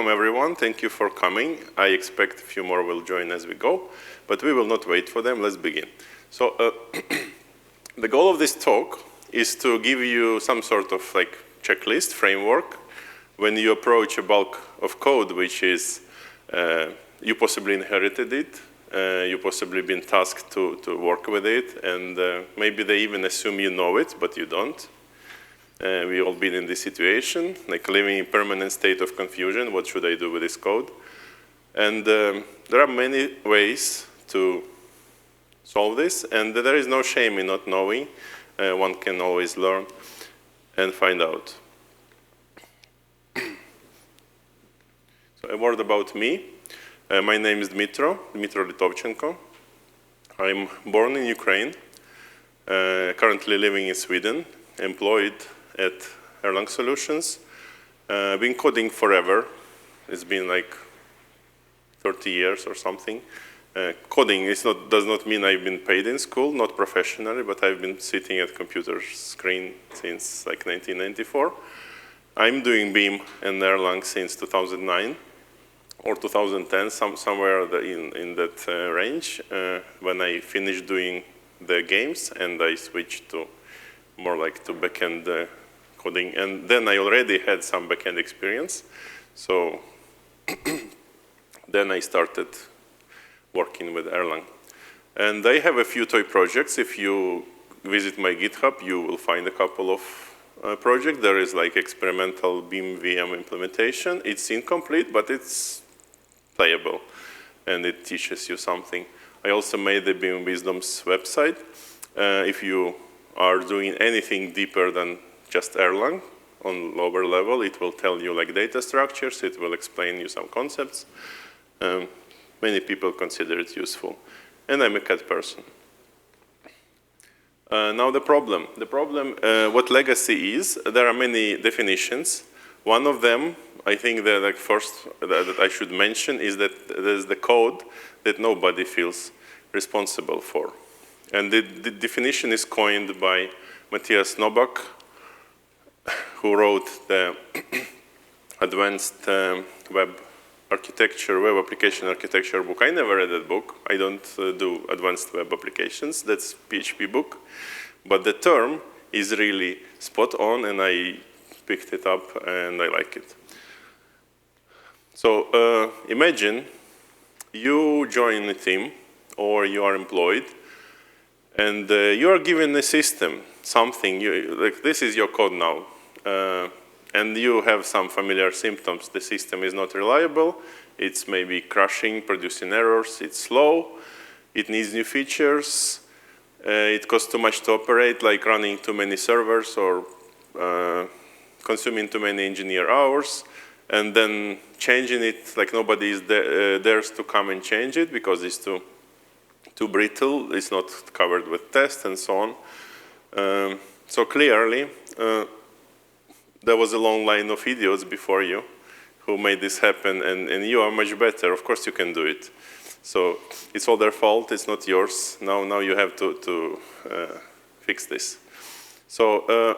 welcome everyone. Thank you for coming. I expect a few more will join as we go, but we will not wait for them. Let's begin. So the goal of this talk is to give you some sort of like checklist framework when you approach a bulk of code, which is you possibly inherited it, you possibly been tasked to work with it, and maybe they even assume you know it, but you don't. We all been in this situation, like living in permanent state of confusion. What should I do with this code? And there are many ways to solve this, and there is no shame in not knowing. One can always learn and find out. So a word about me. My name is Dmytro Lytovchenko. I'm born in Ukraine, currently living in Sweden, employed at Erlang Solutions. Been coding forever. It's been like 30 years or something. Coding does not mean I've been paid in school, not professionally, but I've been sitting at computer screen since like 1994. I'm doing Beam and Erlang since 2009 or 2010, somewhere in that range, when I finished doing the games and I switched to more like to backend coding. And then I already had some backend experience. So then I started working with Erlang. And I have a few toy projects. If you visit my GitHub, you will find a couple of projects. There is like experimental Beam VM implementation. It's incomplete, but it's playable. And it teaches you something. I also made the Beam Wisdom's website. If you are doing anything deeper than just Erlang on lower level, it will tell you like data structures, it will explain you some concepts. Many people consider it useful. And I'm a cat person. Now the problem, what legacy is, there are many definitions. One of them, I think that like first that I should mention is that there's the code that nobody feels responsible for. And the definition is coined by Matthias Novak, who wrote the advanced web application architecture book. I never read that book. I don't do advanced web applications. That's PHP book. But the term is really spot on, and I picked it up, and I like it. So imagine you join a team, or you are employed, and you are given a system, something, like this is your code now, and you have some familiar symptoms. The system is not reliable, it's maybe crashing, producing errors, it's slow, it needs new features, it costs too much to operate, like running too many servers or consuming too many engineer hours, and then changing it, like nobody dares to come and change it because it's too brittle, it's not covered with tests and so on. So clearly, there was a long line of idiots before you who made this happen, and you are much better. Of course you can do it. So it's all their fault, it's not yours. Now you have to fix this. So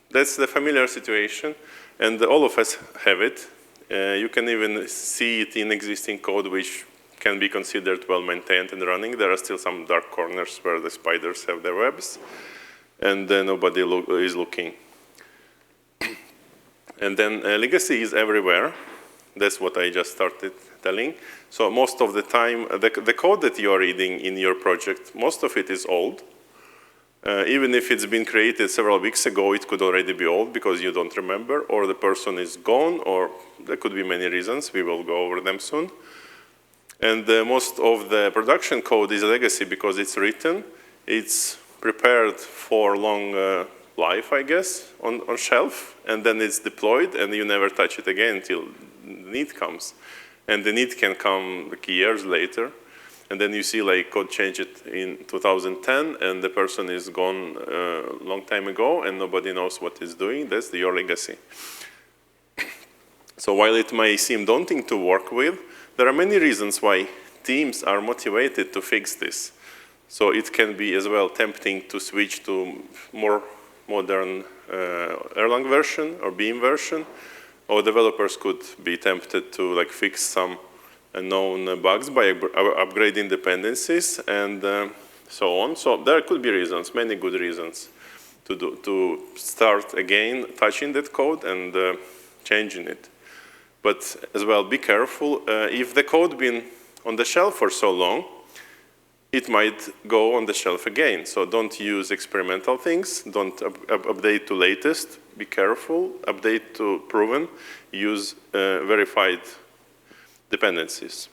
that's the familiar situation, and all of us have it. You can even see it in existing code, which can be considered well-maintained and running. There are still some dark corners where the spiders have their webs, and nobody is looking. And then legacy is everywhere. That's what I just started telling. So most of the time, the code that you are reading in your project, most of it is old. Even if it's been created several weeks ago, it could already be old because you don't remember, or the person is gone, or there could be many reasons. We will go over them soon. And most of the production code is legacy because it's written. It's prepared for long life, I guess, on shelf. And then it's deployed, and you never touch it again until the need comes. And the need can come like years later. And then you see like code changed in 2010, and the person is gone a long time ago, and nobody knows what it's doing. That's your legacy. So while it may seem daunting to work with, there are many reasons why teams are motivated to fix this. So it can be as well tempting to switch to more modern Erlang version or Beam version, or developers could be tempted to like fix some known bugs by upgrading dependencies and so on. So there could be reasons, many good reasons to start again touching that code and changing it. But as well, be careful. If the code been on the shelf for so long, it might go on the shelf again. So don't use experimental things. Don't update to latest. Be careful. Update to proven. Use verified dependencies.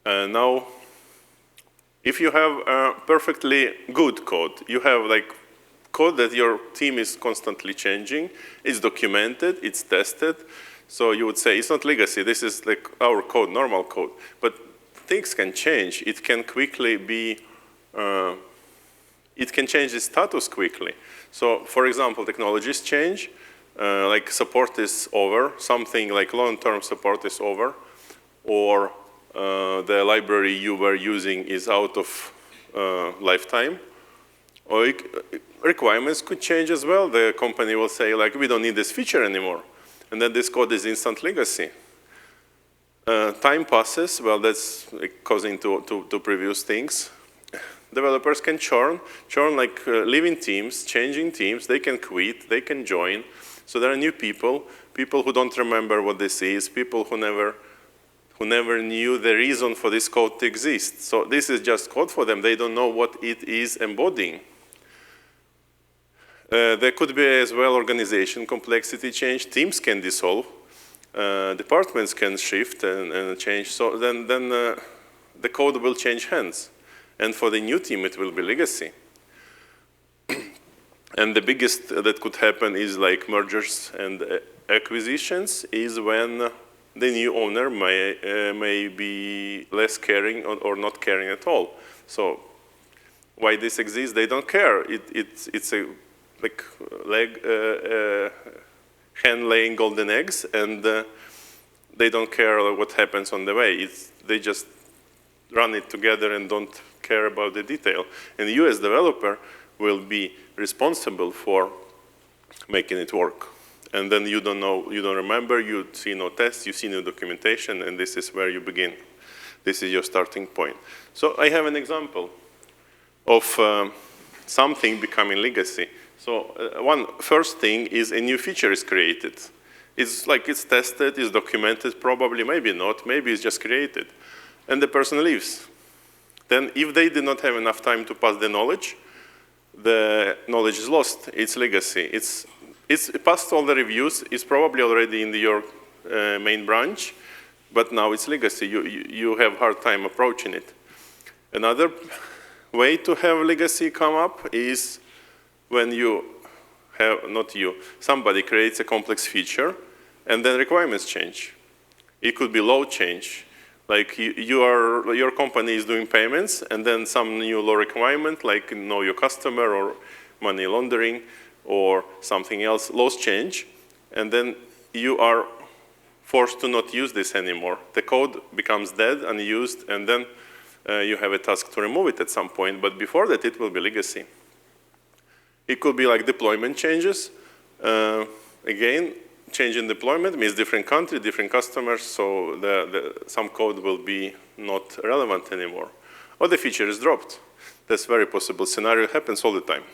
Now, if you have a perfectly good code, you have like code that your team is constantly changing, it's documented, it's tested, so you would say it's not legacy, this is like our code, normal code. But things can change. It can quickly be, it can change the status quickly. So for example, technologies change, like support is over, something like long-term support is over, or the library you were using is out of lifetime, or requirements could change as well. The company will say, like, we don't need this feature anymore, and then this code is instant legacy. Time passes, well, that's causing to previous things. Developers can churn like leaving teams, changing teams, they can quit, they can join. So there are new people who don't remember what this is, people who never knew the reason for this code to exist. So this is just code for them. They don't know what it is embodying. There could be as well organization complexity change. Teams can dissolve. Departments can shift and change. So then the code will change hands. And for the new team, it will be legacy. And the biggest that could happen is like mergers and acquisitions is when the new owner may be less caring or not caring at all. So why this exists, they don't care. It's a like hen laying golden eggs, and they don't care what happens on the way. They just run it together and don't care about the detail. And you as developer will be responsible for making it work. And then you don't know, you don't remember, you see no tests, you see no documentation, and this is where you begin. This is your starting point. So I have an example of something becoming legacy. So one first thing is a new feature is created. It's like it's tested, it's documented, probably, maybe not, maybe it's just created. And the person leaves. Then if they did not have enough time to pass the knowledge is lost, it's legacy. It's passed all the reviews, it's probably already in your main branch, but now it's legacy. You have hard time approaching it. Another way to have legacy come up is when you have, somebody creates a complex feature and then requirements change. It could be law change. Like your company is doing payments and then some new law requirement like know your customer or money laundering or something else, laws change, and then you are forced to not use this anymore. The code becomes dead, unused, and then you have a task to remove it at some point, but before that it will be legacy. It could be like deployment changes. Again, change in deployment means different country, different customers, so some code will be not relevant anymore. Or the feature is dropped. That's a very possible scenario, happens all the time.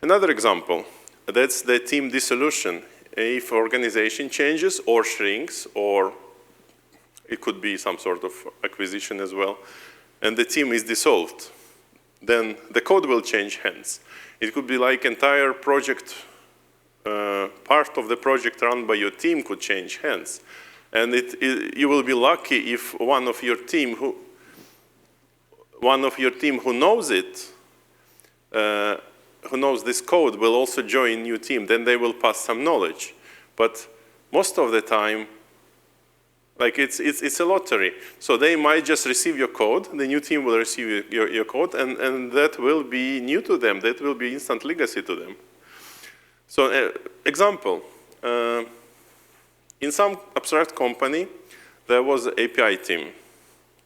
Another example, that's the team dissolution. If organization changes or shrinks, or it could be some sort of acquisition as well, and the team is dissolved, then the code will change hands. It could be like entire project, part of the project run by your team could change hands. And you will be lucky if one of your team who knows it, who knows this code will also join new team, then they will pass some knowledge. But most of the time, like it's a lottery. So they might just receive your code, the new team will receive your code, and that will be new to them, that will be instant legacy to them. So example, in some abstract company, there was an API team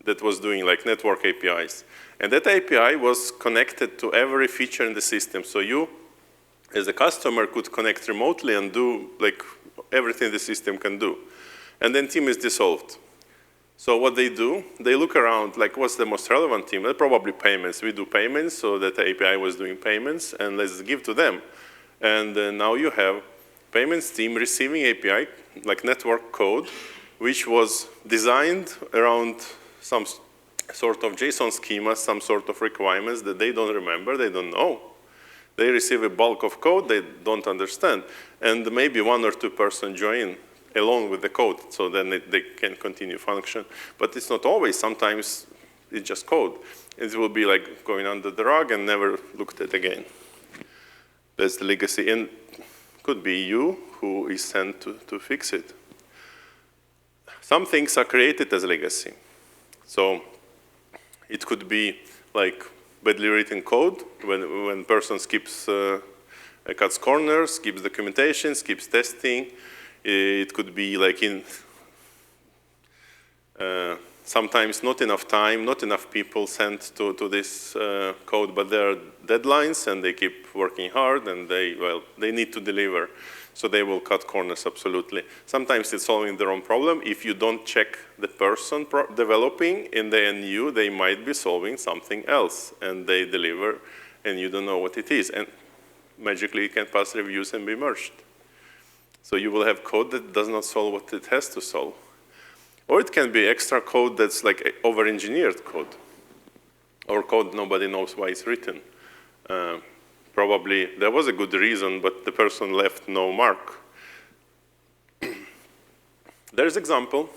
that was doing like network APIs. And that API was connected to every feature in the system. So you as a customer could connect remotely and do like everything the system can do. And then team is dissolved. So what they do, they look around, like what's the most relevant team? Probably payments. We do payments, so that the API was doing payments, and let's give to them. And now you have payments team receiving API, like network code, which was designed around some sort of JSON schema, some sort of requirements that they don't remember, they don't know. They receive a bulk of code they don't understand. And maybe 1 or 2 person join along with the code, so then they can continue function. But it's not always. Sometimes it's just code. It will be like going under the rug and never looked at again. That's the legacy. And could be you who is sent to fix it. Some things are created as legacy. So it could be like badly written code when person skips, cuts corners, skips documentation, skips testing. It could be like in sometimes not enough time, not enough people sent to this code, but there are deadlines and they keep working hard and they need to deliver. So they will cut corners, absolutely. Sometimes it's solving their own problem. If you don't check the person developing in the NU, they might be solving something else and they deliver and you don't know what it is. And magically it can pass reviews and be merged. So you will have code that does not solve what it has to solve. Or it can be extra code that's like over-engineered code. Or code nobody knows why it's written. Probably there was a good reason, but the person left no mark. There's example.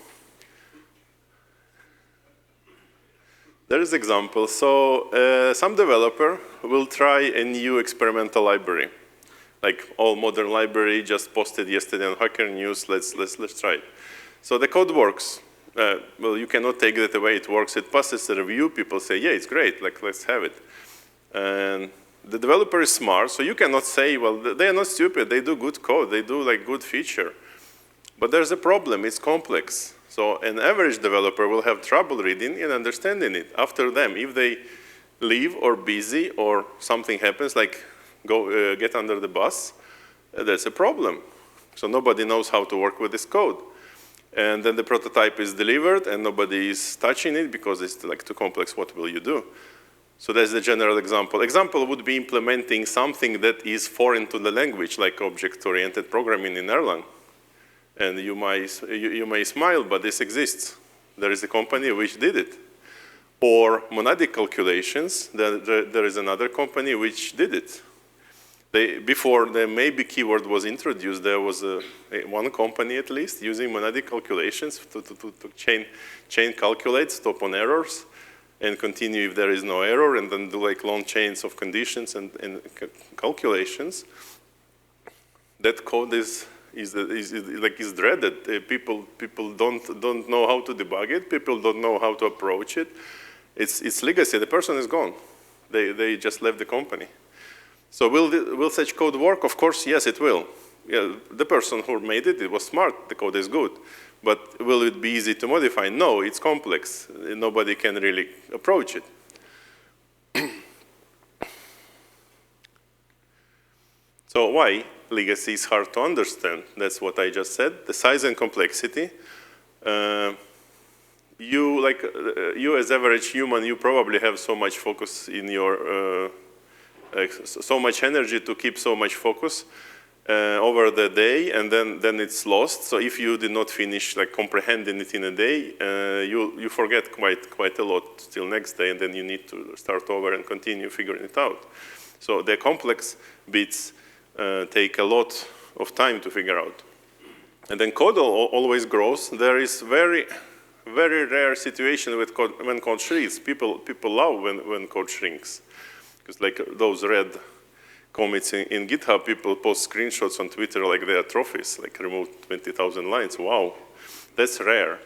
There is example. So some developer will try a new experimental library. Like all modern library just posted yesterday on Hacker News, let's try it. So the code works. Well, you cannot take that away, it works. It passes the review, people say, yeah, it's great, like let's have it. And the developer is smart, so you cannot say, well, they are not stupid, they do good code, they do like good feature. But there's a problem, it's complex. So an average developer will have trouble reading and understanding it. After them, if they leave or busy or something happens, like go get under the bus, that's a problem. So nobody knows how to work with this code. And then the prototype is delivered and nobody is touching it because it's like too complex, what will you do? So that's the general example. Example would be implementing something that is foreign to the language, like object-oriented programming in Erlang. And you may smile, but this exists. There is a company which did it. Or monadic calculations, there is another company which did it. Before the maybe keyword was introduced, there was one company at least using monadic calculations to chain calculate, stop on errors, and continue if there is no error, and then do like long chains of conditions and calculations. That code is dreaded. People don't know how to debug it. People don't know how to approach it. It's legacy. The person is gone. They just left the company. So will such code work? Of course, yes, it will. Yeah, the person who made it, it was smart. The code is good. But will it be easy to modify? No, it's complex. Nobody can really approach it. So why legacy is hard to understand? That's what I just said. The size and complexity. You as average human, you probably have so much focus in your so much energy to keep so much focus over the day, and then it's lost. So if you did not finish like comprehending it in a day, you forget quite a lot till next day, and then you need to start over and continue figuring it out. So the complex bits take a lot of time to figure out. And then code always grows. There is very rare situation with code, when code shrinks. People love when code shrinks. Because like those red commits in GitHub, people post screenshots on Twitter like they are trophies, like remove 20,000 lines. Wow, that's rare.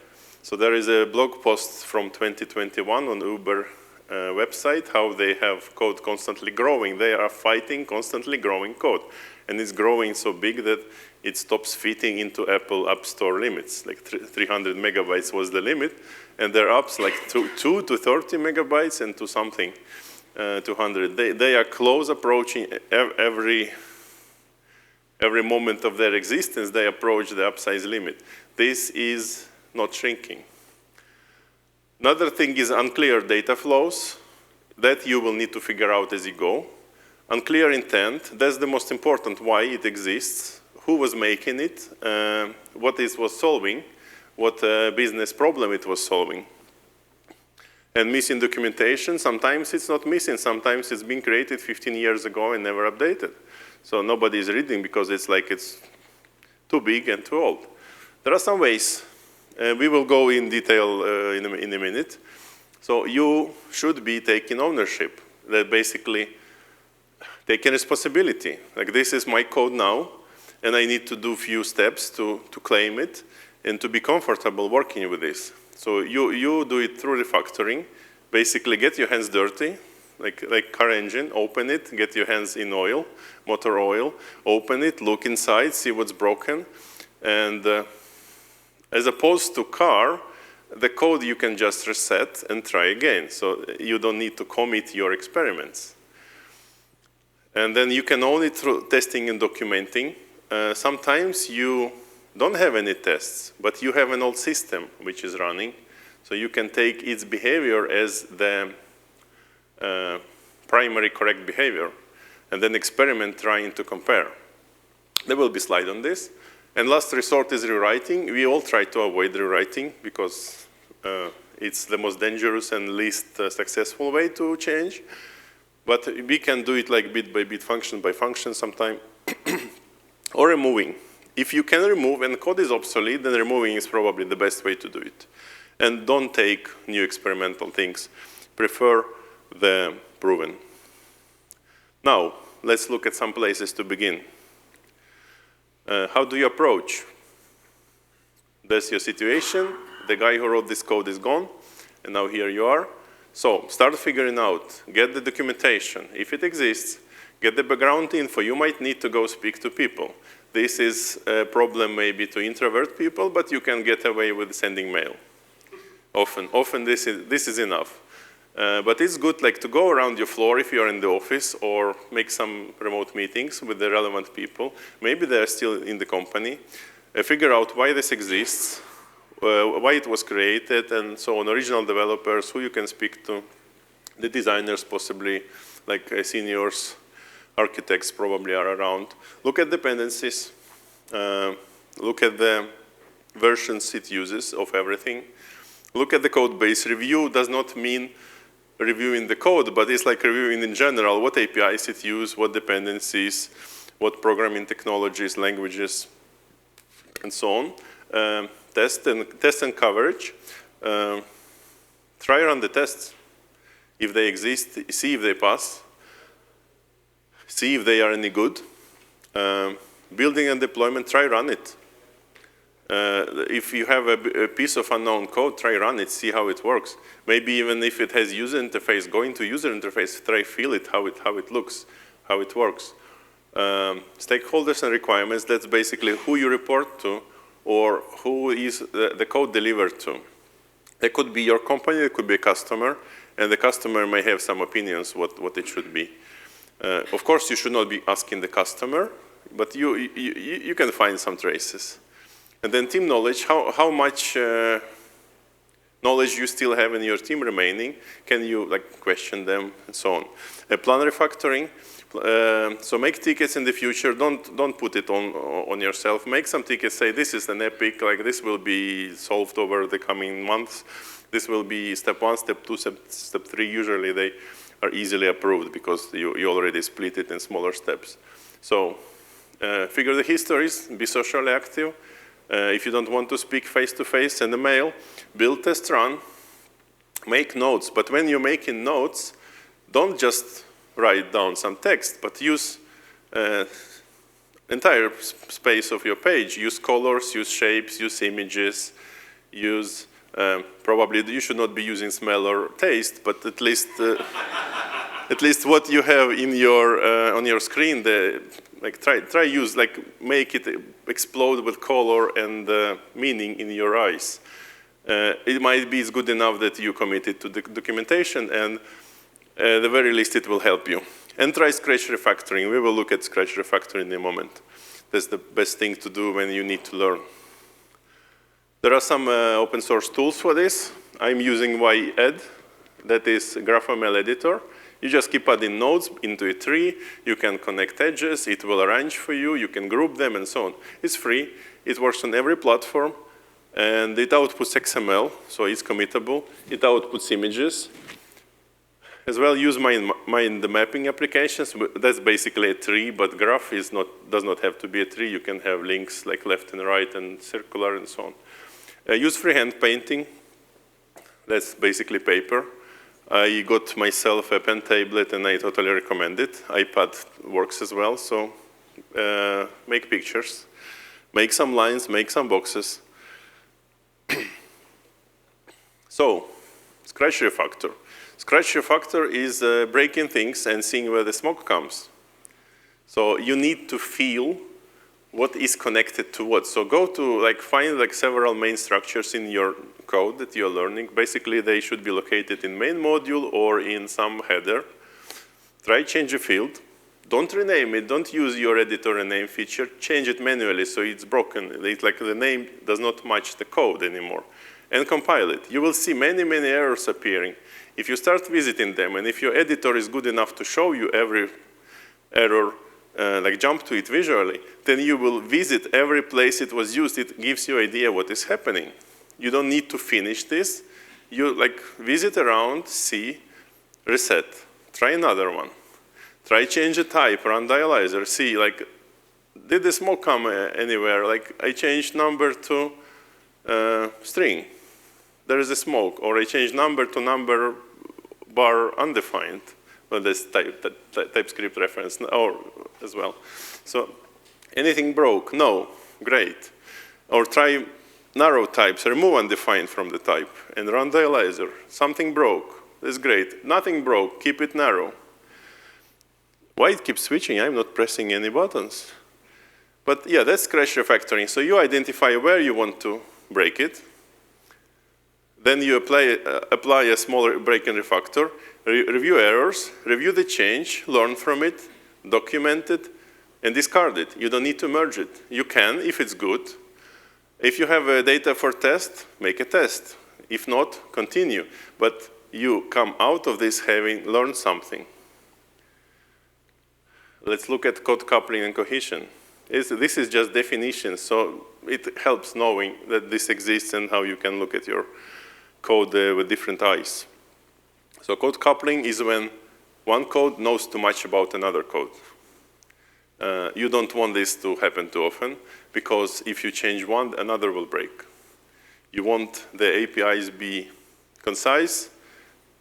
So there is a blog post from 2021 on Uber website, how they have code constantly growing. They are fighting constantly growing code. And it's growing so big that it stops fitting into Apple App Store limits. Like 300 megabytes was the limit. And their apps like 2 to 30 megabytes and to something. 200. They are close approaching every Every moment of their existence, they approach the upsize limit. This is not shrinking. Another thing is unclear data flows. That you will need to figure out as you go. Unclear intent, that's the most important, why it exists, who was making it, what it was solving, what business problem it was solving. And missing documentation, sometimes it's not missing, sometimes it's been created 15 years ago and never updated. So nobody is reading because it's like it's too big and too old. There are some ways. We will go in detail in a minute. So you should be taking ownership, that basically taking responsibility. Like this is my code now, and I need to do a few steps to claim it and to be comfortable working with this. So you do it through refactoring, basically get your hands dirty, like car engine, open it, get your hands in oil, motor oil, open it, look inside, see what's broken, and as opposed to car, the code you can just reset and try again. So you don't need to commit your experiments. And then you can own it through testing and documenting. Sometimes you don't have any tests, but you have an old system which is running. So you can take its behavior as the primary correct behavior, and then experiment trying to compare. There will be a slide on this. And last resort is rewriting. We all try to avoid rewriting because it's the most dangerous and least successful way to change. But we can do it like bit by bit, function by function sometime. Or removing. If you can remove and code is obsolete, then removing is probably the best way to do it. And don't take new experimental things. Prefer the proven. Now, let's look at some places to begin. How do you approach? That's your situation. The guy who wrote this code is gone, and now here you are. So start figuring out, get the documentation. If it exists, get the background info. You might need to go speak to people. This is a problem maybe to introvert people, but you can get away with sending mail. Often this is enough. But it's good like to go around your floor if you're in the office or make some remote meetings with the relevant people. Maybe they're still in the company. Figure out why this exists, why it was created, and so on. Original developers, who you can speak to, the designers possibly, like seniors, architects probably are around. Look at dependencies. Look at the versions it uses of everything. Look at the code base. Review does not mean reviewing the code, but it's like reviewing in general what APIs it uses, what dependencies, what programming technologies, languages, and so on. Test and coverage. Try run the tests. If they exist, see if they pass. See if they are any good. Building and deployment, try run it. If you have a piece of unknown code, try run it, see how it works. Maybe even if it has user interface, go into user interface, try feel it, how it looks, how it works. Stakeholders and requirements, that's basically who you report to or who is the code delivered to. It could be your company, it could be a customer, and the customer may have some opinions what it should be. Of course, you should not be asking the customer, but you can find some traces. And then team knowledge, how much knowledge you still have in your team remaining, can you like question them and so on. Plan refactoring, so make tickets in the future, don't put it on yourself. Make some tickets, say this is an epic, like this will be solved over the coming months. This will be step 1, step 2, step 3, usually they are easily approved because you already split it in smaller steps. So figure the histories, be socially active. If you don't want to speak face-to-face, send a mail, build, test, run, make notes. But when you're making notes, don't just write down some text, but use entire space of your page. Use colors, use shapes, use images, use, probably you should not be using smell or taste, but at least what you have in your, on your screen, like try use, like make it explode with color and meaning in your eyes. It might be good enough that you committed to the documentation, and at the very least it will help you. And try scratch refactoring. We will look at scratch refactoring in a moment. That's the best thing to do when you need to learn. There are some open source tools for this. I'm using YEd, that is a GraphML editor. You just keep adding nodes into a tree. You can connect edges. It will arrange for you. You can group them and so on. It's free. It works on every platform. And it outputs XML, so it's committable. It outputs images. As well, use mind the mapping applications. That's basically a tree, but graph does not have to be a tree. You can have links like left and right and circular and so on. Use freehand painting. That's basically paper. I got myself a pen tablet and I totally recommend it. iPad works as well, so make pictures. Make some lines, make some boxes. So, scratch refactor. Scratch refactor is breaking things and seeing where the smoke comes. So you need to feel what is connected to what. So go to find several main structures in your code that you're learning. Basically, they should be located in main module or in some header. Try change a field. Don't rename it. Don't use your editor rename feature. Change it manually so it's broken. It's like the name does not match the code anymore. And compile it. You will see many, many errors appearing. If you start visiting them, and if your editor is good enough to show you every error, jump to it visually, then you will visit every place it was used. It gives you an idea what is happening. You don't need to finish this. You visit around, see, reset. Try another one. Try change a type, run dialyzer, see, did the smoke come anywhere? I changed number to string. There is a smoke. Or I changed number to number bar undefined. Well, that's TypeScript reference or as well. So anything broke? No. Great. Or try narrow types, remove undefined from the type, and run dialyzer. Something broke. That's great. Nothing broke. Keep it narrow. Why it keeps switching? I'm not pressing any buttons. But yeah, that's crash refactoring. So you identify where you want to break it. Then you apply a small break and refactor, review errors, review the change, learn from it, document it, and discard it. You don't need to merge it. You can if it's good. If you have data for test, make a test. If not, continue. But you come out of this having learned something. Let's look at code coupling and cohesion. This is just definitions, so it helps knowing that this exists and how you can look at your code with different eyes. So code coupling is when one code knows too much about another code. You don't want this to happen too often, because if you change one, another will break. You want the APIs be concise,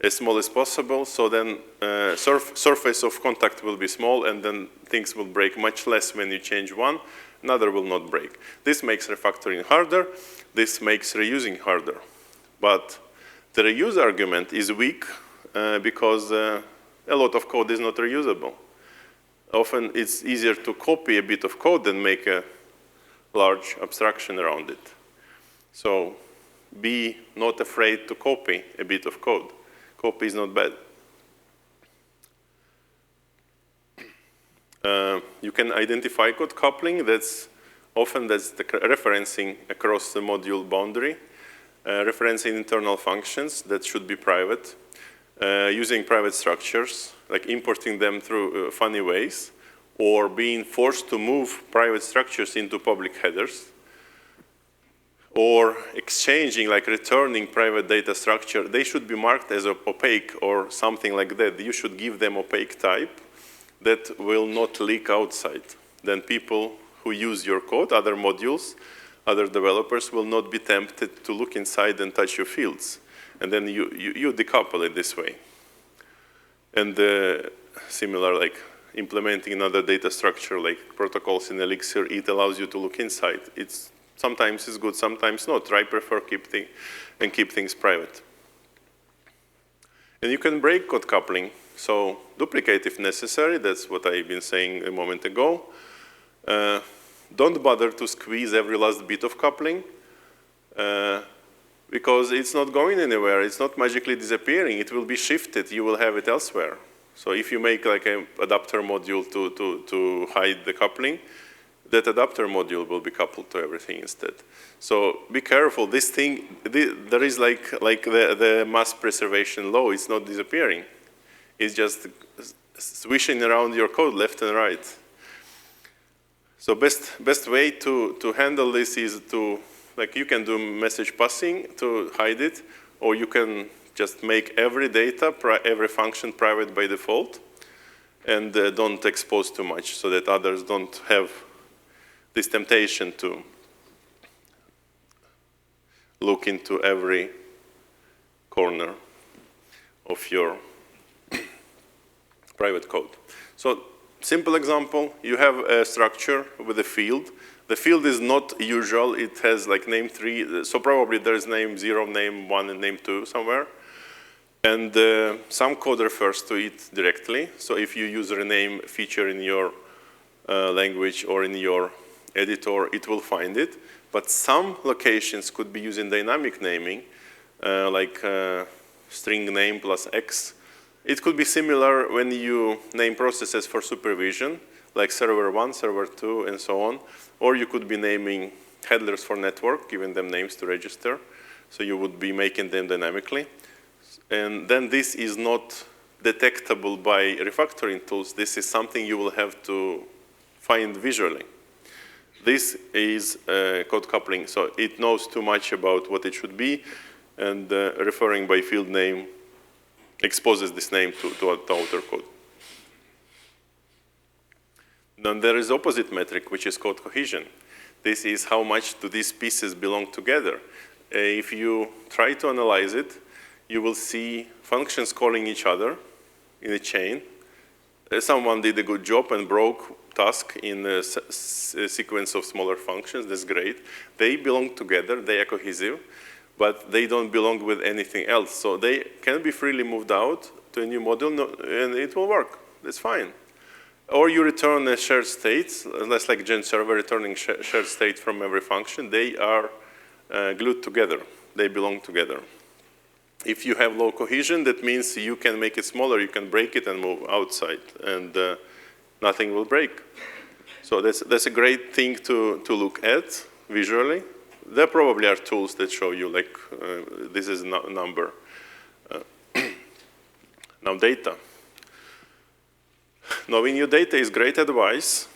as small as possible, so then surface of contact will be small, and then things will break much less when you change one, another will not break. This makes refactoring harder, this makes reusing harder. But the reuse argument is weak because a lot of code is not reusable. Often it's easier to copy a bit of code than make a large abstraction around it. So be not afraid to copy a bit of code. Copy is not bad. You can identify code coupling. That's the referencing across the module boundary. Referencing internal functions that should be private. Using private structures, like importing them through funny ways, or being forced to move private structures into public headers, or exchanging, returning private data structure. They should be marked as opaque or something like that. You should give them opaque type that will not leak outside. Then people who use your code, other modules, other developers will not be tempted to look inside and touch your fields. And then you decouple it this way. And similar, implementing another data structure, like protocols in Elixir, it allows you to look inside. Sometimes it's good, sometimes not. I prefer keep things private. And you can break code coupling. So duplicate if necessary. That's what I've been saying a moment ago. Don't bother to squeeze every last bit of coupling because it's not going anywhere. It's not magically disappearing. It will be shifted. You will have it elsewhere. So if you make an adapter module to hide the coupling, that adapter module will be coupled to everything instead. So be careful. This thing, there is like the mass preservation law. It's not disappearing. It's just swishing around your code left and right. So best way to handle this is to, like, you can do message passing to hide it, or you can just make every data, every function private by default, and don't expose too much so that others don't have this temptation to look into every corner of your private code. So simple example, you have a structure with a field. The field is not usual. It has like name 3. So probably there's name 0, name 1, and name 2 somewhere. And some code refers to it directly. So if you use a rename feature in your language or in your editor, it will find it. But some locations could be using dynamic naming, like string name plus X. It could be similar when you name processes for supervision, like server 1, server 2, and so on. Or you could be naming handlers for network, giving them names to register. So you would be making them dynamically. And then this is not detectable by refactoring tools. This is something you will have to find visually. This is code coupling. So it knows too much about what it should be, and referring by field name exposes this name to outer code. Then there is opposite metric, which is called cohesion. This is how much do these pieces belong together. If you try to analyze it, you will see functions calling each other in a chain. Someone did a good job and broke task in a sequence of smaller functions. That's great. They belong together. They are cohesive, but they don't belong with anything else. So they can be freely moved out to a new module, and it will work. That's fine. Or you return a shared state, less like Gen server returning shared state from every function. They are glued together. They belong together. If you have low cohesion, that means you can make it smaller. You can break it and move outside, and nothing will break. So that's a great thing to look at visually. There probably are tools that show you, like, this is a number. Now data. Knowing your data is great advice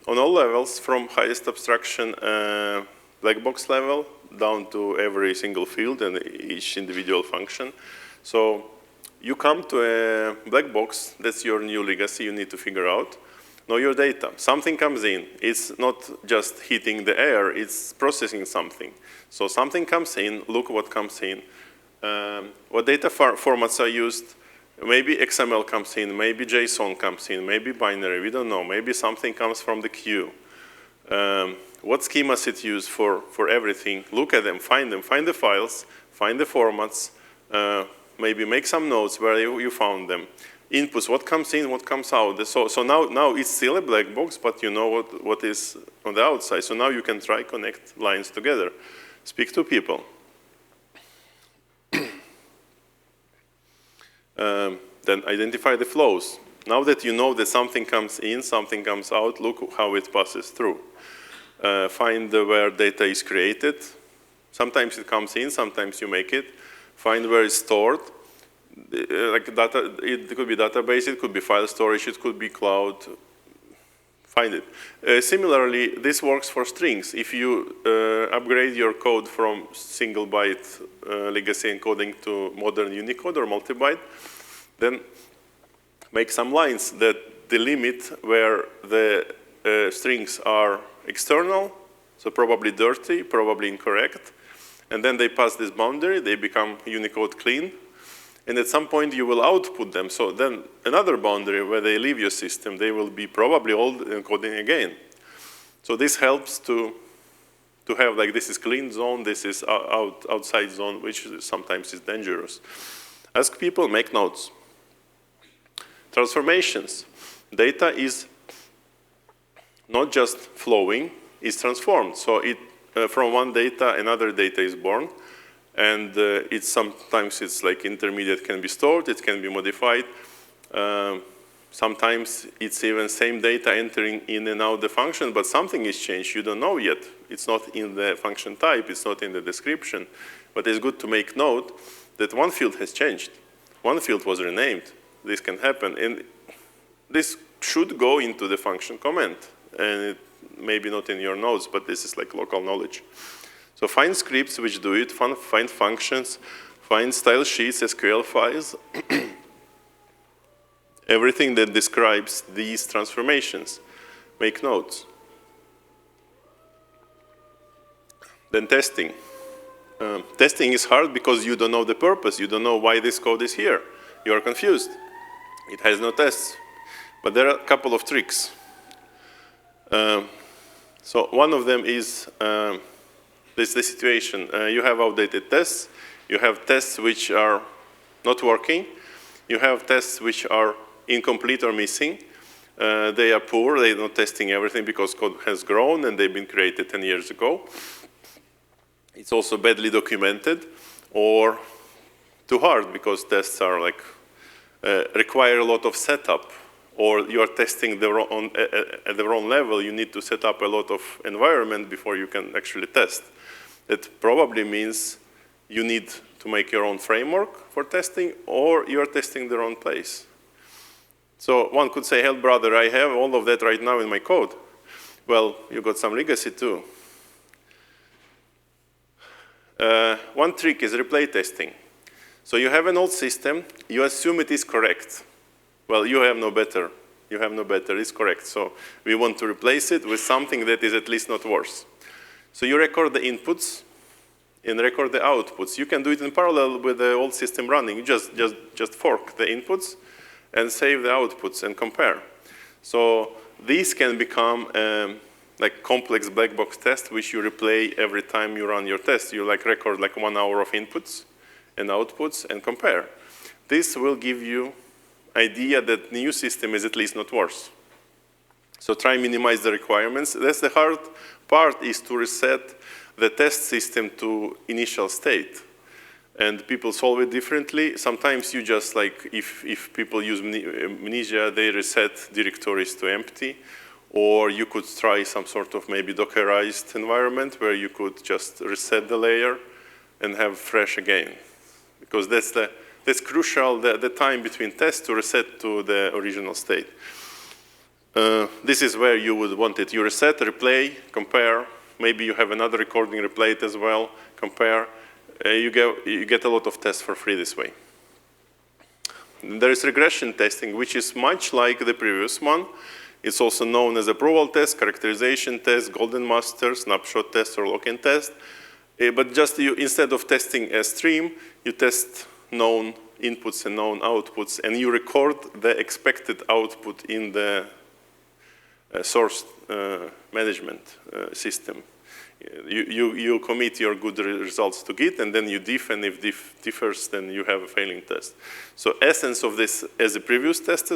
on all levels, from highest abstraction black box level down to every single field and each individual function. So you come to a black box. That's your new legacy you need to figure out. Know your data. Something comes in. It's not just hitting the air. It's processing something. So something comes in. Look what comes in. What data formats are used? Maybe XML comes in. Maybe JSON comes in. Maybe binary. We don't know. Maybe something comes from the queue. What schemas it used for everything? Look at them. Find the files. Find the formats. Maybe make some notes where you found them. Inputs, what comes in, what comes out. So now it's still a black box, but you know what is on the outside. So now you can try connect lines together. Speak to people. Then identify the flows. Now that you know that something comes in, something comes out, look how it passes through. Find where data is created. Sometimes it comes in, sometimes you make it. Find where it's stored. Like data, it could be database, it could be file storage, it could be cloud. Find it. Similarly, this works for strings. If you upgrade your code from single byte legacy encoding to modern Unicode or multi-byte, then make some lines that delimit where the strings are external, so probably dirty, probably incorrect, and then they pass this boundary, they become Unicode clean, and at some point you will output them. So then another boundary where they leave your system, they will be probably old encoding again. So this helps to have, like, this is clean zone, this is outside zone, which sometimes is dangerous. Ask people, make notes. Transformations. Data is not just flowing, it's transformed. So from one data, another data is born. And sometimes it's like intermediate can be stored, it can be modified. Sometimes it's even same data entering in and out the function, but something is changed. You don't know yet. It's not in the function type. It's not in the description. But it's good to make note that one field has changed. One field was renamed. This can happen. And this should go into the function comment. And it, maybe not in your notes, but this is like local knowledge. So find scripts which do it, find functions, find style sheets, SQL files, everything that describes these transformations. Make notes. Then testing. Testing is hard because you don't know the purpose. You don't know why this code is here. You are confused. It has no tests. But there are a couple of tricks. So one of them is this the situation. You have outdated tests. You have tests which are not working. You have tests which are incomplete or missing. They are poor. They're not testing everything because code has grown and they've been created 10 years ago. It's also badly documented or too hard because tests are like require a lot of setup, or you are testing at the wrong level. You need to set up a lot of environment before you can actually test. That probably means you need to make your own framework for testing, or you are testing the wrong place. So one could say, hell, brother, I have all of that right now in my code. Well, you got some legacy too. One trick is replay testing. So you have an old system, you assume it is correct. Well, you have no better. You have no better, it's correct. So we want to replace it with something that is at least not worse. So you record the inputs and record the outputs. You can do it in parallel with the old system running. You just fork the inputs and save the outputs and compare. So these can become like complex black box test, which you replay every time you run your test. You like record like 1 hour of inputs and outputs and compare. This will give you idea that new system is at least not worse. So try and minimize the requirements. That's the hard part, is to reset the test system to initial state. And people solve it differently. Sometimes you just like, if people use Amnesia, they reset directories to empty. Or you could try some sort of maybe Dockerized environment where you could just reset the layer and have fresh again. Because that's crucial, the time between tests to reset to the original state. This is where you would want it. You reset, replay, compare. Maybe you have another recording, replay it as well, compare. You get a lot of tests for free this way. There is regression testing, which is much like the previous one. It's also known as approval test, characterization test, golden master, snapshot test, or lock-in test. But just instead of testing a stream, you test known inputs and known outputs, and you record the expected output in the source management system. You commit your good results to Git, and then you diff, and if diff differs, then you have a failing test. So essence of this, as a previous test,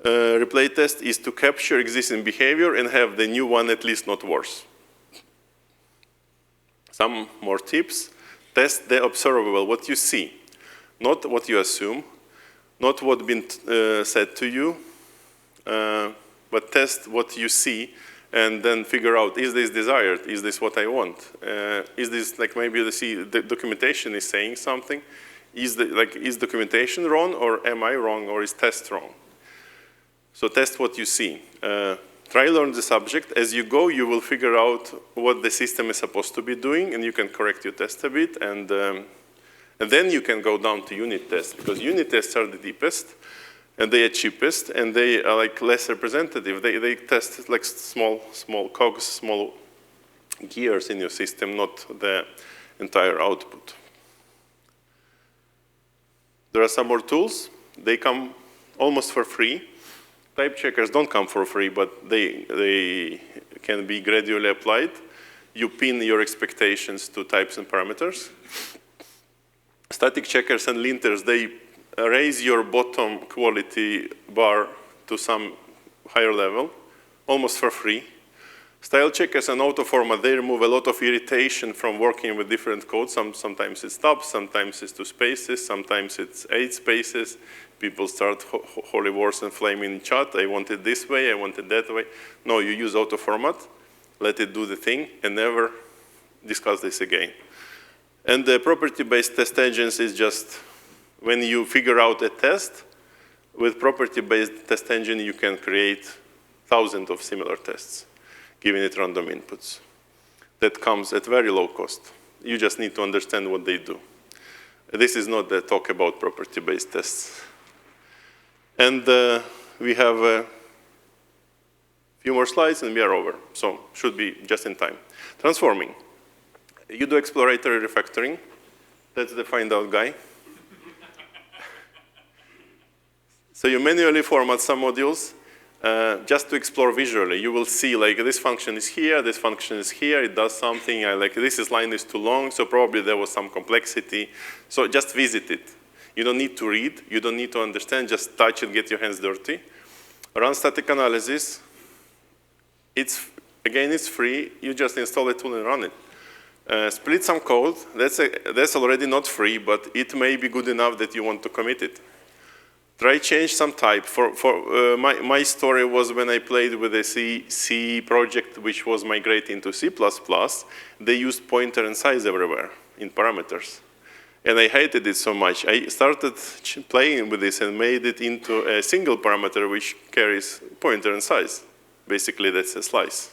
replay test, is to capture existing behavior and have the new one at least not worse. Some more tips. Test the observable, what you see, not what you assume, not what's been said to you, but test what you see and then figure out, is this desired? Is this what I want? Is this, like, maybe the documentation is saying something? Is documentation wrong, or am I wrong, or is test wrong? So test what you see. Try learn the subject. As you go, you will figure out what the system is supposed to be doing, and you can correct your test a bit, and then you can go down to unit tests, because unit tests are the deepest, and they are cheapest, and they are like less representative. They test like small cogs, small gears in your system, not the entire output. There are some more tools. They come almost for free. Type checkers don't come for free, but they can be gradually applied. You pin your expectations to types and parameters. Static checkers and linters, they raise your bottom quality bar to some higher level, almost for free. Style checkers and auto-format, they remove a lot of irritation from working with different codes. Sometimes it's tabs, sometimes it's 2 spaces, sometimes it's 8 spaces. People start holy wars and flaming in chat. I want it this way, I want it that way. No, you use auto-format, let it do the thing, and never discuss this again. And the property-based test engines is just when you figure out a test, with property-based test engine, you can create thousands of similar tests, giving it random inputs. That comes at very low cost. You just need to understand what they do. This is not the talk about property-based tests. And we have a few more slides and we are over. So should be just in time. Transforming. You do exploratory refactoring. That's the find out guy. So you manually format some modules just to explore visually. You will see like this function is here, this function is here, it does something, like this line is too long, so probably there was some complexity. So just visit it. You don't need to read, you don't need to understand, just touch it, get your hands dirty. Run static analysis. Again, it's free, you just install a tool and run it. Split some code, that's already not free, but it may be good enough that you want to commit it. Try change some type. My story was when I played with a C project which was migrating to C++, they used pointer and size everywhere in parameters. And I hated it so much. I started playing with this and made it into a single parameter which carries pointer and size. Basically, that's a slice.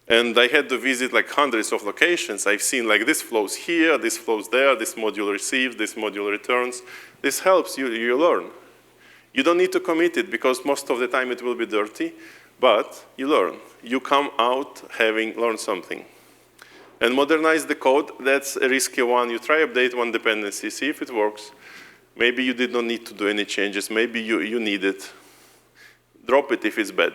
And I had to visit like hundreds of locations. I've seen like this flows here, this flows there, this module receives, this module returns. This helps you learn. You don't need to commit it because most of the time it will be dirty, but you learn. You come out having learned something. And modernize the code, that's a risky one. You try update one dependency, see if it works. Maybe you did not need to do any changes. Maybe you need it. Drop it if it's bad.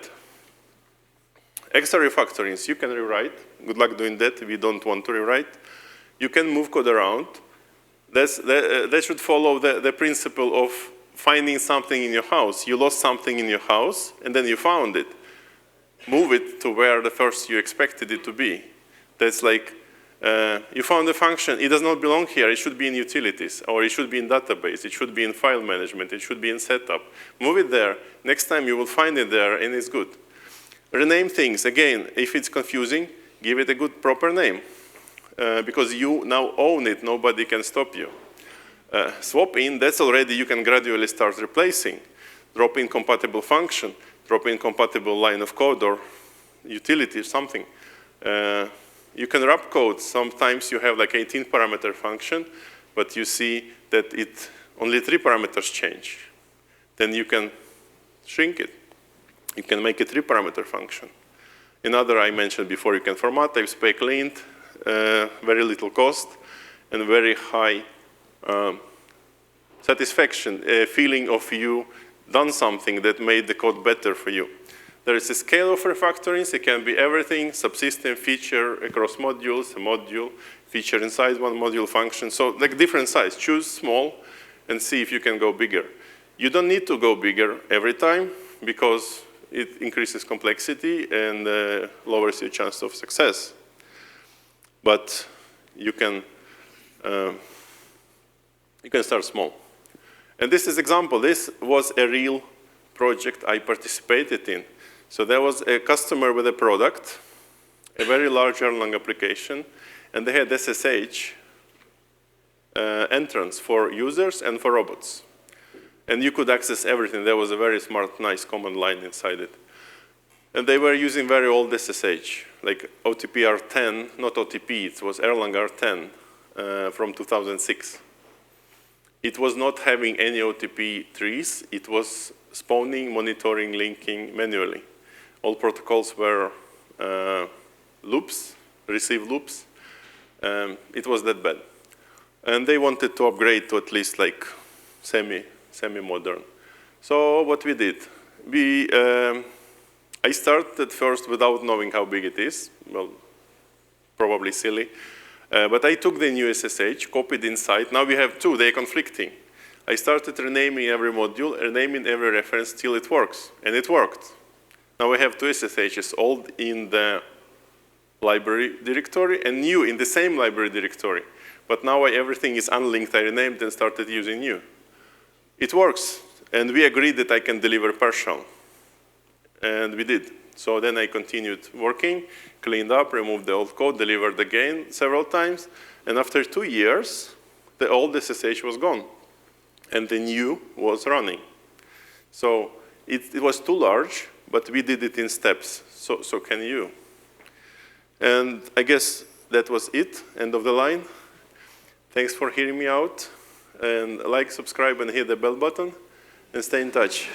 Extra refactorings, you can rewrite. Good luck doing that if you don't want to rewrite. You can move code around. That should follow the principle of finding something in your house. You lost something in your house, and then you found it. Move it to where the first you expected it to be. That's like, you found a function, it does not belong here, it should be in utilities, or it should be in database, it should be in file management, it should be in setup. Move it there. Next time you will find it there, and it's good. Rename things. Again, if it's confusing, give it a good proper name. Because you now own it, nobody can stop you. Swap in, that's already, you can gradually start replacing. Drop in compatible function, drop in compatible line of code or utility or something. You can wrap code. Sometimes you have like 18 parameter function, but you see that only 3 parameters change. Then you can shrink it. You can make a 3 parameter function. Another I mentioned before, you can format type spec lint, very little cost, and very high satisfaction, a feeling of you done something that made the code better for you. There is a scale of refactorings. It can be everything, subsystem, feature, across modules, a module, feature inside one module, function. So like different size. Choose small and see if you can go bigger. You don't need to go bigger every time because it increases complexity and lowers your chance of success. But you can start small. And this is example. This was a real project I participated in. So there was a customer with a product, a very large Erlang application, and they had SSH entrance for users and for robots. And you could access everything. There was a very smart, nice command line inside it. And they were using very old SSH, like OTP R10, not OTP, it was Erlang R10 from 2006. It was not having any OTP trees. It was spawning, monitoring, linking manually. All protocols were loops, receive loops. It was that bad. And they wanted to upgrade to at least like semi-modern. So what we did, I started first without knowing how big it is. Well, probably silly. But I took the new SSH, copied inside. Now we have 2, they're conflicting. I started renaming every module, renaming every reference till it works. And it worked. Now I have two SSHs, old in the library directory and new in the same library directory. But now everything is unlinked. I renamed and started using new. It works. And we agreed that I can deliver partial. And we did. So then I continued working, cleaned up, removed the old code, delivered again several times. And after 2 years, the old SSH was gone. And the new was running. So it was too large, but we did it in steps. So can you? And I guess that was it, end of the line. Thanks for hearing me out. And like, subscribe, and hit the bell button. And stay in touch.